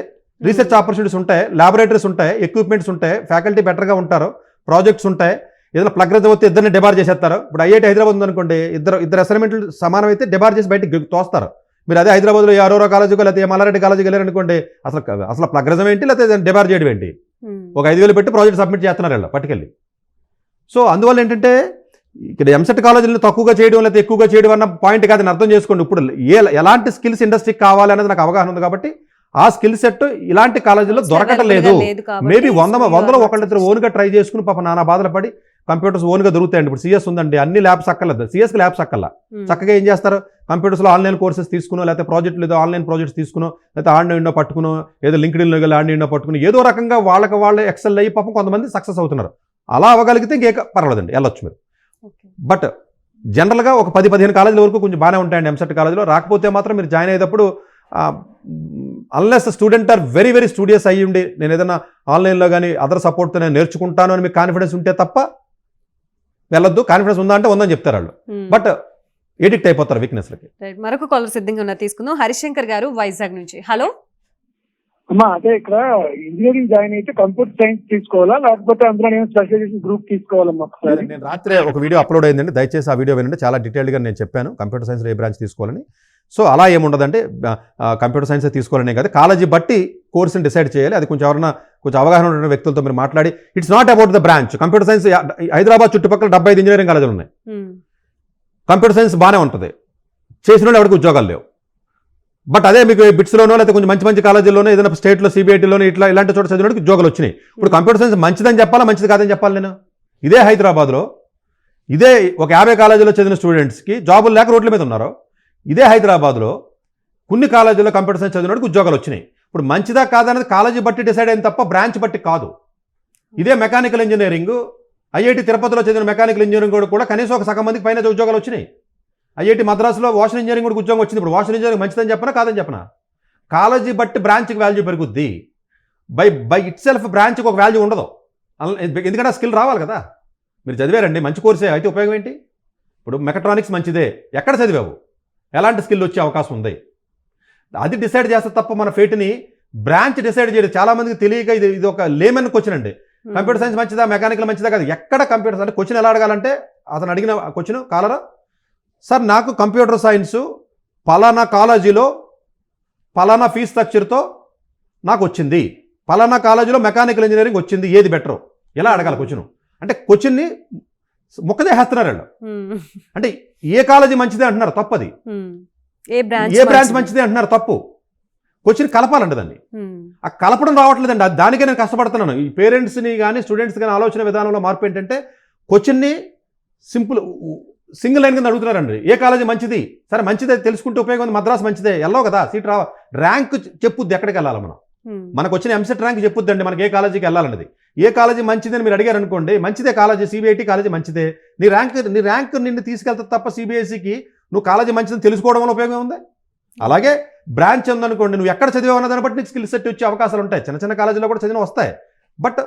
రీసెర్చ్ ఆపర్చునిటీస్ ఉంటాయి, ల్యాబొరేటరీస్ ఉంటాయి, ఎక్విప్మెంట్స్ ఉంటాయి, ఫ్యాకల్టీ బెటర్గా ఉంటారు, ప్రాజెక్ట్స్ ఉంటాయి. ఏదైనా ప్లగ్రేజ్ అవుతే ఇద్దరిని డిబార్ చేసేస్తారు. ఇప్పుడు IIT హైదరాబాద్ ఉందనుకోండి, ఇద్దరు అసైన్మెంట్లు సమానం అయితే డిబార్ చేసి బయటకు తోస్తారు. మీరు అదే హైదరాబాద్లో అరోరా కాలేజీకో లేకపోతే మల్లారెడ్డి కాలేజీకి వెళ్ళారనుకోండి, అసలు ప్లగ్రిజం ఏంటి లేకపోతే డిబార్ చేయడం ఏంటి? ఒక 5,000 పెట్టి ప్రాజెక్ట్ సబ్మిట్ చేస్తున్నారు వీళ్ళు పట్టుకెళ్ళి. సో అందువల్ల ఏంటంటే ఇక్కడ ఎంసెట్ కాలేజీలను తక్కువగా చేయడం లేకపోతే ఎక్కువగా చేయడం అన్న పాయింట్ కాదని అర్థం చేసుకోండి. ఇప్పుడు ఎలాంటి స్కిల్స్ ఇండస్ట్రీకి కావాలి అనేది నాకు అవగాహన ఉంది కాబట్టి ఆ స్కిల్ సెట్ ఇలాంటి కాలేజీలో దొరకటం లేదు. మేబీ 100లో ఒకళ్ళిద్దరు ఓన్గా ట్రై చేసుకుని పాప నానా బాధలు పడి కంప్యూటర్స్ ఓన్గా దొరుకుతాయండి. ఇప్పుడు సిఎస్ ఉందండి, అన్ని ల్యాబ్స్ అక్కర్లేదు, సిఎస్కి ల్యాబ్స్ అక్కర్లా. చక్కగా ఏం చేస్తారు, కంప్యూటర్స్లో ఆన్లైన్ కోర్సెస్ తీసుకునో లేకపోతే ప్రాజెక్టులు ఏదో ఆన్లైన్ ప్రాజెక్ట్స్ తీసుకునో లేకపోతే ఆన్లైన్లో పట్టుకునో ఏదో లింక్డ్ఇన్లో వెళ్ళి ఆన్లైన్లో పట్టుకుని ఏదో రకంగా వాళ్ళే ఎక్సెల్ అయ్యి పాపం కొంతమంది సక్సెస్ అవుతున్నారు. అలా అవ్వగలిగితే ఇంకే పర్వాలేదండి, వెళ్ళొచ్చు మీరు. బట్ జనరల్గా ఒక 10-15 కాలేజీల వరకు కొంచెం బాగానే ఉంటాయండి ఎంసెట్ కాలేజీలో. రాకపోతే మాత్రం మీరు జాయిన్ అయ్యేటప్పుడు unless student are very very studious అయ్యి ఉండి నేను ఏదైనా ఆన్లైన్లో కానీ అదర్ సపోర్ట్తో నేను నేర్చుకుంటాను అని మీకు కాన్ఫిడెన్స్ ఉంటే తప్ప వెళ్ళొద్దు. కాన్ఫిడెన్స్ ఉందా అంటే ఉందని చెప్తారు వాళ్ళు, బట్ ఎడిక్ట్ అయిపోతారు వీక్నెస్లకి. మరొక కాలర్ సిద్ధంగా ఉన్నా తీసుకుందాం. హరిశంకర్ గారు వైజాగ్ నుంచి. హలో అమ్మా, అదే ఇక్కడ ఇంజనీరింగ్ జాయిన్ అయితే కంప్యూటర్ సైన్స్ తీసుకోవాలా లేకపోతే అందులో నేను స్పెషలైజేషన్ గ్రూప్ తీసుకోవాలమ్మా? నేను రాత్రి ఒక వీడియో అప్లోడ్ అయిందండి, దయచేసి ఆ వీడియో వినండి. చాలా డీటెయిల్గా నేను చెప్పాను కంప్యూటర్ సైన్స్ ఏ బ్రాంచ్ తీసుకోవాలని. సో అలా ఏముండదంటే కంప్యూటర్ సైన్సే తీసుకోవాలనే కాదు, కాలేజీ బట్టి కోర్సుని డిసైడ్ చేయాలి. అది కొంచెం అవగాహన ఉన్న వ్యక్తులతో మీరు మాట్లాడి, it's not about the branch. Computer science Hyderabad చుట్టుపక్కల 75 ఇంజనీరింగ్ కాలేజీలు ఉన్నాయి. కంప్యూటర్ సైన్స్ బాగానే ఉంటుంది, చేసిన వాళ్ళు ఎవరికి ఉద్యోగాలు లేవు. బట్ అదే మీకు బిట్స్లోనో లేకపోతే కొంచెం మంచి కాలేజీల్లోనో ఏదైనా స్టేట్లో సిబిఐటీలోనో ఇలాంటి చోట చదివినోడికి ఉద్యోగాలు వచ్చినాయి. ఇప్పుడు కంప్యూటర్ సైన్స్ మంచిదని చెప్పాలా మంచిది కాదని చెప్పాలి నేను? ఇదే హైదరాబాద్లో ఇదే ఒక 50 కాలేజీలో చదివిన స్టూడెంట్స్కి జాబులు లేక రోడ్ల మీద ఉన్నారు. ఇదే హైదరాబాద్లో కొన్ని కాలేజీల్లో కంప్యూటర్ సైన్స్ చదివినోడికి ఉద్యోగాలు వచ్చినాయి. ఇప్పుడు మంచిదా కాదనేది కాలేజీ బట్టి డిసైడ్ అయింది తప్ప బ్రాంచ్ బట్టి కాదు. ఇదే మెకానికల్ ఇంజనీరింగ్ ఐఐటి తిరుపతిలో చదివిన మెకానికల్ ఇంజనీరింగ్ కూడా కనీసం ఒక సగం మందికి పైన ఉద్యోగాలు వచ్చినాయి. ఐఐటి మద్రాసులో వాషన్ ఇంజనీరింగ్ కూడా ఉద్యోగం వచ్చింది. ఇప్పుడు వాషన్ ఇంజనీరింగ్ మంచిదని చెప్పనా కాదని చెప్పనా? కాలేజీ బట్టి బ్రాంచ్కి వాల్యూ పెరుగుద్ది. బై ఇట్ సెల్ఫ్ బ్రాంచ్కి ఒక వాల్యూ ఉండదు. ఎందుకంటే ఆ స్కిల్ రావాలి కదా. మీరు చదివారండి, మంచి కోర్సే అయితే ఉపయోగం ఏంటి? ఇప్పుడు మెకట్రానిక్స్ మంచిదే, ఎక్కడ చదివావు, ఎలాంటి స్కిల్ వచ్చే అవకాశం ఉంది, అది డిసైడ్ చేస్తే తప్ప మన ఫేట్ని బ్రాంచ్ డిసైడ్ చేయదు. చాలామందికి తెలియక ఇది ఒక లేమన్ క్వశ్చన్ అండి. కంప్యూటర్ సైన్స్ మంచిదా, మెకానికల్ మంచిదా కాదు. ఎక్కడ కంప్యూటర్ అంటే క్వశ్చన్ ఎలా అడగాలంటే అతను అడిగిన క్వశ్చన్ కాలరా, సార్ నాకు కంప్యూటర్ సైన్సు పలానా కాలేజీలో పలానా ఫీజ్ స్ట్రక్చర్తో నాకు వచ్చింది, పలానా కాలేజీలో మెకానికల్ ఇంజనీరింగ్ వచ్చింది, ఏది బెటరు, ఎలా అడగాలి క్వశ్చన్. అంటే క్వశ్చన్ని ముక్కదే వేస్తున్నారు వాళ్ళు. అంటే ఏ కాలేజీ మంచిదే అంటున్నారు, తప్పది. ఏ బ్రాంచ్ మంచిదే అంటున్నారు, తప్పు. క్వశ్చన్ కలపాలండి దాన్ని. ఆ కలపడం రావట్లేదండి. దానికే నేను కష్టపడుతున్నాను. ఈ పేరెంట్స్ని కానీ స్టూడెంట్స్ కానీ ఆలోచన విధానంలో మార్పు ఏంటంటే క్వశ్చన్ని సింగిల్ లైన్ కింద అడుగుతున్నారండి. ఏ కాలేజీ మంచిది, సరే మంచిదే తెలుసుకుంటే ఉపయోగం ఉంది, మద్రాసు మంచిదే, వెళ్ళవు కదా, సీట్ రావా, ర్యాంక్ చెప్పుద్ది ఎక్కడికి వెళ్ళాలి మనం. మనకు వచ్చిన ఎంసెట్ ర్యాంక్ చెప్పుద్దండి మనకి ఏ కాలేజీకి వెళ్ళాలన్నది. ఏ కాలేజీ మంచిదని మీరు అడిగారు అనుకోండి, మంచిదే కాలేజీ, సిబిఐటి కాలేజీ మంచిదే, నీ ర్యాంక్ నిన్ను తీసుకెళ్తా తప్ప సిబిఎస్ఈకి నువ్వు కాలేజీ మంచిదని తెలుసుకోవడం వల్ల ఉపయోగం ఉంది. అలాగే బ్రాంచ్ ఉందనుకోండి, నువ్వు ఎక్కడ చదివావు అన్న దాన్ని బట్టి నీకు స్కిల్ సెట్ వచ్చే అవకాశాలు ఉంటాయి. చిన్న చిన్న కాలేజీలో కూడా చదివిన వస్తాయి, బట్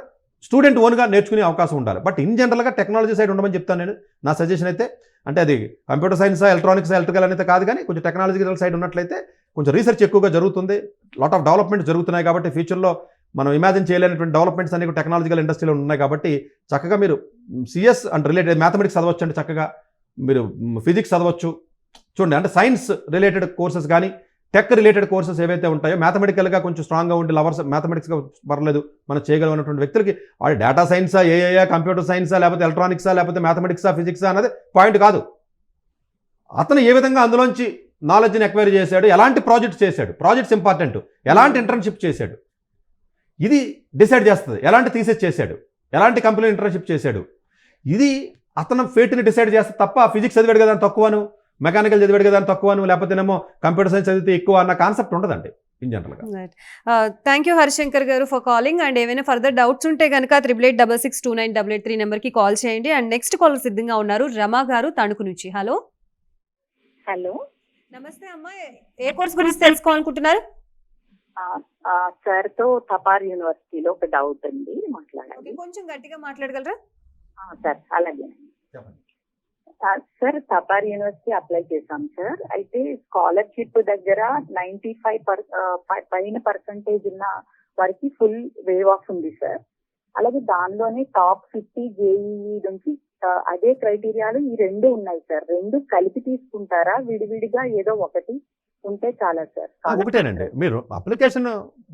స్టూడెంట్ ఓన్గా నేర్చుకునే అవకాశం ఉండాలి. బట్ ఇన్ జనరల్గా టెక్నాలజీ సైడ్ ఉండమని చెప్తాను నేను. నా సజెషన్ అయితే, అంటే అది కంప్యూటర్ సైన్స్, ఎలక్ట్రానిక్స్, ఎలక్ట్రికల్ అనేది కాదు, కానీ కొంచెం టెక్నాలజికల్ సైడ్ ఉన్నట్లయితే కొంచెం రీసెర్చ్ ఎక్కువగా జరుగుతుంది, లాట్ ఆఫ్ డెవలప్మెంట్స్ జరుగుతున్నాయి. కాబట్టి ఫ్యూచర్లో మనం ఇమాజిన్ చేయలేనటువంటి డెవలప్మెంట్స్ అన్ని టెక్నాలజికల్ ఇండస్ట్రీలో ఉన్నాయి. కాబట్టి చక్కగా మీరు సిఎస్ అండ్ రిలేటెడ్ మ్యాథమెటిక్స్ చదవచ్చు అండి, చక్కగా మీరు ఫిజిక్స్ చదవచ్చు. చూడండి, అంటే సైన్స్ రిలేటెడ్ కోర్సెస్ కానీ టెక్ రిలేటెడ్ కోర్సెస్ ఏవైతే ఉంటాయో, మ్యాథమెటికల్గా కొంచెం స్ట్రాంగ్గా ఉండి లవర్స్ మ్యాథమెటిక్స్గా పర్లేదు మనం చేయగలిగినటువంటి వ్యక్తులకి, వాడు డేటా సైన్సా, ఏఐయా, కంప్యూటర్ సైన్సా, లేకపోతే ఎలక్ట్రానిక్సా, లేకపోతే మ్యాథమెటిక్సా, ఫిజిక్సా అనేది పాయింట్ కాదు. అతను ఏ విధంగా అందులోంచి నాలెడ్జ్ని ఎక్వైర్ చేశాడు, ఎలాంటి ప్రాజెక్ట్స్ చేశాడు, ప్రాజెక్ట్స్ ఇంపార్టెంట్, ఎలాంటి ఇంటర్న్షిప్ చేశాడు, ఇది డిసైడ్ చేస్తుంది. ఎలాంటి థీసిస్ చేశాడు, ఎలాంటి కంపెనీ ఇంటర్న్షిప్ చేశాడు, ఇది అతను ఫేట్ని డిసైడ్ చేస్తే తప్ప ఫిజిక్స్ చదివాడు కదా తక్కువను, మెకానికల్ చదివాడు కదా తక్కువను, లేకపోతేనేమో కంప్యూటర్ సైన్స్ చదివితే ఎక్కువ అన్న కాన్సెప్ట్ ఉండదండి ఇన్ జనరల్గా. థ్యాంక్ యూ హరిశంకర్ గారు ఫర్ కాలింగ్. అండ్ ఏమైనా ఫర్దర్ డౌట్స్ ఉంటే కనుక 8886629883 నెంబర్కి కాల్ చేయండి. అండ్ నెక్స్ట్ కాల్ సిద్ధంగా ఉన్నారు రమా గారు తణుకు నుంచి. హలో హలో, నమస్తే అమ్మా, ఏ కోర్స్ గురించి తెలుసుకోవాలనుకుంటున్నారు? సార్ తో తపార్ యూనివర్సిటీలో ఒక డౌట్ ఉంది, మాట్లాడాలి. కొంచెం గట్టిగా మాట్లాడగలరా? సార్ అలాగే సార్, తపార్ యూనివర్సిటీ అప్లై చేశాం సార్. అయితే స్కాలర్షిప్ దగ్గర 95% పైన పర్సంటేజ్ ఉన్న వారికి ఫుల్ వేవ్ ఆఫ్ ఉంది సార్. అలాగే దానిలోనే టాప్ 50 జేఈఈ నుంచి అదే క్రైటీరియాలు ఈ రెండు ఉన్నాయి సార్. రెండు కలిపి తీసుకుంటారా, విడివిడిగా ఏదో ఒకటి ఉంటే చాలా సార్? ఒకటేనండి, మీరు అప్లికేషన్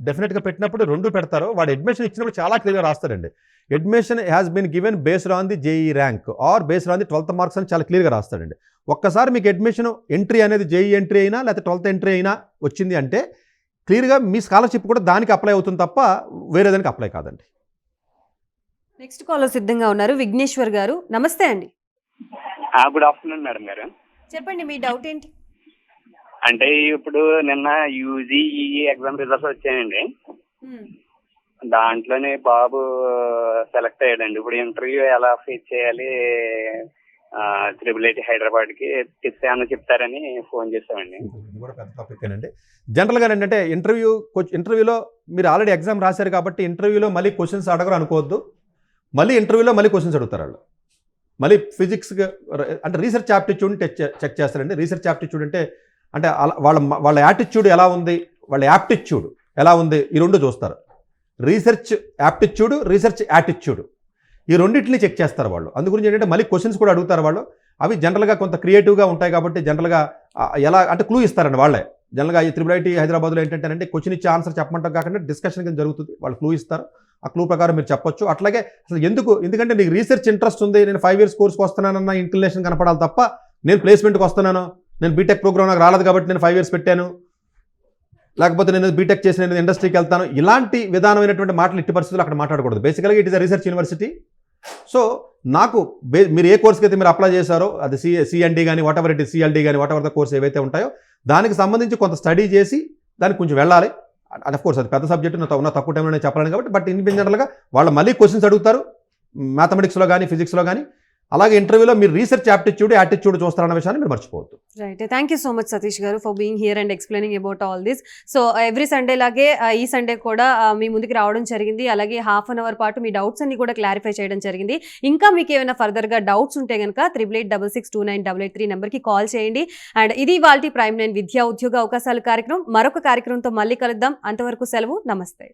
డెఫినెట్గా పెట్టినప్పుడు రెండు పెడతారు. వాడు అడ్మిషన్ ఇచ్చినప్పుడు చాలా క్లియర్గా రాస్తారండి. Admission has been given based on the JEE rank or based on the 12th marks అని చాలా క్లియర్గా రాస్తాడండి. ఒక్కసారి మీకు అడ్మిషన్ ఎంట్రీ అనేది జేఈ ఎంట్రీ అయినా లేకపోతే 12th ఎంట్రీ అయినా వచ్చింది అంటే క్లియర్గా మీ స్కాలర్షిప్ కూడా దానికి అప్లై అవుతుంది తప్ప వేరే దానికి అప్లై కాదండి. నెక్స్ట్ కాల్ సిద్ధంగా ఉన్నారు విఘ్నేశ్వర్ గారు. నమస్తే అండి. గుడ్ ఆఫ్టర్నూన్ మేడం గారు. చెప్పండి, మీ డౌట్ ఏంటి? అంటే ఇప్పుడు నిన్న యూజీఈ ఎగ్జామ్ రిజల్ట్స్ వచ్చాయండి. దాంట్లోనే బాబు సెలెక్ట్ అయ్యాడండి. ఇప్పుడు ఇంటర్వ్యూ ఎలా ఫేస్ చేయాలి, IIIT హైదరాబాద్కి టిప్స్ ఏమైనా చెప్తారని ఫోన్ చేసామండి. ఇది కూడా పెద్ద టాపిక్ అండి. జనరల్గా ఏంటంటే ఇంటర్వ్యూలో మీరు ఆల్రెడీ ఎగ్జామ్ రాశారు కాబట్టి ఇంటర్వ్యూలో మళ్ళీ క్వశ్చన్స్ అడగరు అనుకోవద్దు. మళ్ళీ ఇంటర్వ్యూలో మళ్ళీ క్వశ్చన్స్ అడుగుతారు వాళ్ళు. మళ్ళీ ఫిజిక్స్ అంటే రీసెర్చ్ యాప్టిట్యూడ్ని చెక్ చేస్తారండి. రీసెర్చ్ యాప్టిట్యూడ్ అంటే వాళ్ళ యాటిట్యూడ్ ఎలా ఉంది, వాళ్ళ యాప్టిట్యూడ్ ఎలా ఉంది, ఈ రెండు చూస్తారు. రీసెర్చ్ యాప్టిట్యూడ్, రీసెర్చ్ యాటిట్యూడ్, ఈ రెండింటిని చెక్ చేస్తారు వాళ్ళు. అందుగురించి ఏంటంటే మళ్ళీ క్వశ్చన్స్ కూడా అడుగుతారు వాళ్ళు. అవి జనరల్గా కొంత క్రియేటివ్గా ఉంటాయి కాబట్టి జనరల్గా ఎలా అంటే క్లూ ఇస్తారండి వాళ్ళే. జనరల్గా ఈ IIIT హైదరాబాద్లో ఏంటంటే క్వశ్చన్ ఇచ్చే ఆన్సర్ చెప్పమంటాం కాకుండా డిస్కషన్ కింద జరుగుతుంది. వాళ్ళు క్లూ ఇస్తారు, ఆ క్లూ ప్రకారం మీరు చెప్పొచ్చు. అట్లాగే అసలు ఎందుకంటే నీకు రీసెర్చ్ ఇంట్రెస్ట్ ఉంది, నేను 5 years కోర్స్కి వస్తున్నానన్న ఇంక్లినేషన్ కనపడాలి తప్ప నేను ప్లేస్మెంట్కి వస్తున్నాను, నేను బీటెక్ ప్రోగ్రామ్ నాకు రాలేదు కాబట్టి నేను 5 years పెట్టాను, లేకపోతే నేను బీటెక్ చేసి నేను ఇండస్ట్రీకి వెళ్తాను, ఇలాంటి విధానమైనటువంటి మాటలు ఇట్టి పరిస్థితులు అక్కడ మాట్లాడకూడదు. బేసికల్గా it is a research university. So నాకు మీరు ఏ కోర్స్కి అయితే మీరు అప్లై చేశారో అది సిఎన్డి కానీ వాట్ ఎవర్ ఇట్ ఈస్, సిఎల్డి కానీ వాట్ ఎవర్ ద కోర్స్ ఏవైతే ఉంటాయో దానికి సంబంధించి కొంత స్టడీ చేసి దానికి కొంచెం వెళ్ళాలి. అఫ్ కోర్స్ అది పెద్ద సబ్జెక్టు, ఉన్న తక్కువ టైంలో నేను చెప్పలేను కాబట్టి. బట్ ఇన్ జనరల్గా వాళ్ళు మళ్ళీ క్వశ్చన్స్ అడుగుతారు, మ్యాథమెటిక్స్లో కానీ ఫిజిక్స్లో కానీ, అలాగే ఇంటర్వ్యూలో మీరు రీసెర్చ్ యాటిట్యూడ్ చూస్తారన్న విషయాన్ని మీరు మర్చిపోవద్దు. Right, thank you so much Satish garu for being here and explaining about all this. So every Sunday లాగే ఈ సండే కూడా మీ ముందుకు రావడం జరిగింది. అలాగే హాఫ్ అన్ అవర్ పాటు మీ డౌట్స్ అన్ని కూడా క్లారిఫై చేయడం జరిగింది. ఇంకా మీకు ఏమైనా ఫర్దర్గా డౌట్స్ ఉంటే కనుక 8886629883 నెంబర్కి కాల్ చేయండి. అండ్ ఇది వాళ్ళ ప్రైమ్ 9 విద్యా ఉద్యోగ అవకాశాల కార్యక్రమం. మరొక కార్యక్రమంతో మళ్ళీ కలుద్దాం. అంతవరకు సెలవు, నమస్తే.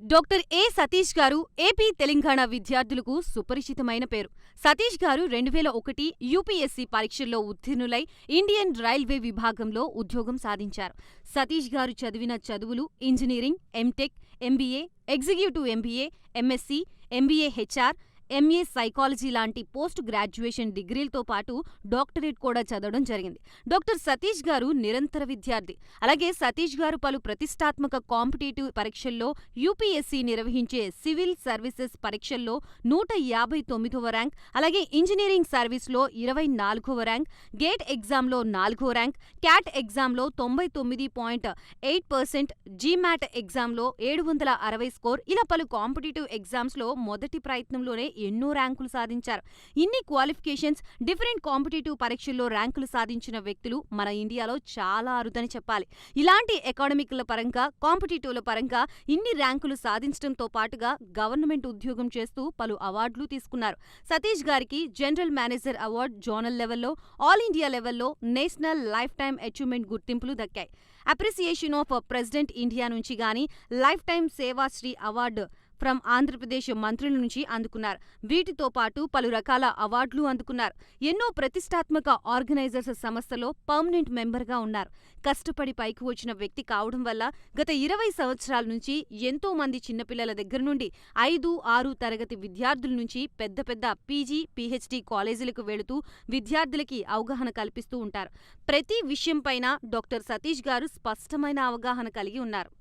డాక్టర్ ఏ సతీష్ గారు ఏపీ తెలంగాణ విద్యార్థులకు సుపరిచితమైన పేరు. సతీష్ గారు 2001 యూపీఎస్సీ పరీక్షల్లో ఉత్తీర్ణులై ఇండియన్ రైల్వే విభాగంలో ఉద్యోగం సాధించారు. సతీష్ గారు చదివిన చదువులు engineering, MTech, MBA, executive MBA, MSc, MBA HR, MA psychology లాంటి పోస్ట్ గ్రాడ్యుయేషన్ డిగ్రీలతో పాటు డాక్టరేట్ కూడా చదవడం జరిగింది. డాక్టర్ సతీష్ గారు నిరంతర విద్యార్థి. అలాగే సతీష్ గారు పలు ప్రతిష్టాత్మక కాంపిటేటివ్ పరీక్షల్లో యూపీఎస్సీ నిర్వహించే సివిల్ సర్వీసెస్ పరీక్షల్లో 159వ ర్యాంక్, అలాగే ఇంజనీరింగ్ సర్వీస్లో 24వ ర్యాంక్, గేట్ ఎగ్జామ్లో 4వ ర్యాంక్, క్యాట్ ఎగ్జామ్లో 99.8%, జీమాట్ ఎగ్జామ్లో 760 స్కోర్, ఇలా పలు కాంపిటేటివ్ ఎగ్జామ్స్లో మొదటి ప్రయత్నంలోనే ఎన్నో ర్యాంకులు సాధించారు. ఇన్ని క్వాలిఫికేషన్స్, డిఫరెంట్ కాంపిటేటివ్ పరీక్షల్లో ర్యాంకులు సాధించిన వ్యక్తులు మన ఇండియాలో చాలా అరుదని చెప్పాలి. ఇలాంటి అకాడమిక్ల పరంగా, కాంపిటేటివ్ల పరంగా ఇన్ని ర్యాంకులు సాధించడంతో పాటుగా గవర్నమెంట్ ఉద్యోగం చేస్తూ పలు అవార్డులు తీసుకున్నారు. సతీష్ గారికి జనరల్ మేనేజర్ అవార్డు జోనల్ లెవెల్లో, ఆల్ ఇండియా లెవెల్లో నేషనల్ లైఫ్ టైమ్ అచీవ్మెంట్ గుర్తింపులు దక్కాయి. అప్రిసియేషన్ ఆఫ్ ప్రెసిడెంట్ ఇండియా నుంచి గానీ life time Sevashri award from Andhra Pradesh మంత్రుల నుంచి అందుకున్నారు. వీటితో పాటు పలు రకాల అవార్డులు అందుకున్నారు. ఎన్నో ప్రతిష్టాత్మక ఆర్గనైజర్స్ సంస్థలో పర్మనెంట్ మెంబర్గా ఉన్నారు. కష్టపడి పైకి వచ్చిన వ్యక్తి కావడం వల్ల గత 20 సంవత్సరాల నుంచి ఎంతో మంది చిన్నపిల్లల దగ్గర నుండి 5, 6 తరగతి విద్యార్థుల నుంచి పెద్ద పెద్ద పీజీ, పీహెచ్డీ కాలేజీలకు వెళుతూ విద్యార్థులకి అవగాహన కల్పిస్తూ ఉంటారు. ప్రతి విషయంపైన డాక్టర్ సతీష్ గారు స్పష్టమైన అవగాహన కలిగి ఉన్నారు.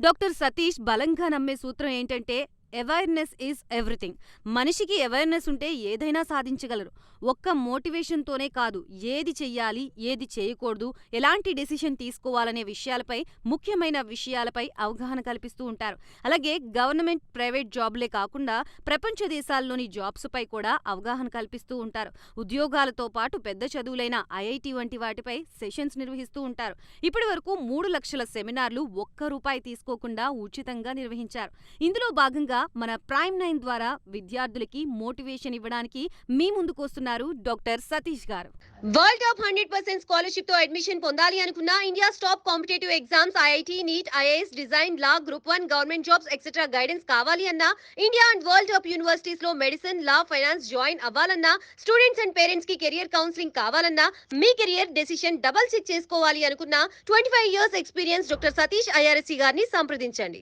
డాక్టర్ సతీష్ బలంగా నమ్మే సూత్రం ఏంటంటే అవేర్నెస్ ఈజ్ ఎవ్రీథింగ్. మనిషికి అవేర్నెస్ ఉంటే ఏదైనా సాధించగలరు. ఒక్క మోటివేషన్తోనే కాదు, ఏది చెయ్యాలి, ఏది చేయకూడదు, ఎలాంటి డెసిషన్ తీసుకోవాలనే విషయాలపై, ముఖ్యమైన విషయాలపై అవగాహన కల్పిస్తూ ఉంటారు. అలాగే గవర్నమెంట్, ప్రైవేట్ జాబ్లే కాకుండా ప్రపంచ దేశాల్లోని జాబ్స్పై కూడా అవగాహన కల్పిస్తూ ఉంటారు. ఉద్యోగాలతో పాటు పెద్ద చదువులైన ఐఐటి వంటి వాటిపై సెషన్స్ నిర్వహిస్తూ ఉంటారు. ఇప్పటి వరకు 3 లక్షల సెమినార్లు ₹1 తీసుకోకుండా ఉచితంగా నిర్వహించారు. ఇందులో భాగంగా మన ప్రైమ్ 9 ద్వారా విద్యార్థులకి మోటివేషన్ ఇవ్వడానికి మీ ముందుకొస్తున్నారు doctor Satish garu. World top 100% scholarship తో అడ్మిషన్ పొందాలి అనుకున్నా India top competitive exams IIT, NEET, IAS, design, law, group 1, government jobs etcetera guidance కావాలి అన్నా, India and world top universities లో మెడిసిన్, లా, ఫైనాన్స్ జాయిన్ అవ్వాలన్నా, స్టూడెంట్స్ అండ్ పేరెంట్స్ కి career counselling కావాలన్నా, మీ కెరియర్ డెసిషన్ డబుల్ చెక్ చేసుకోవాలి అనుకున్నా 25 years experience doctor Satish IRSC గారిని సంప్రదించండి.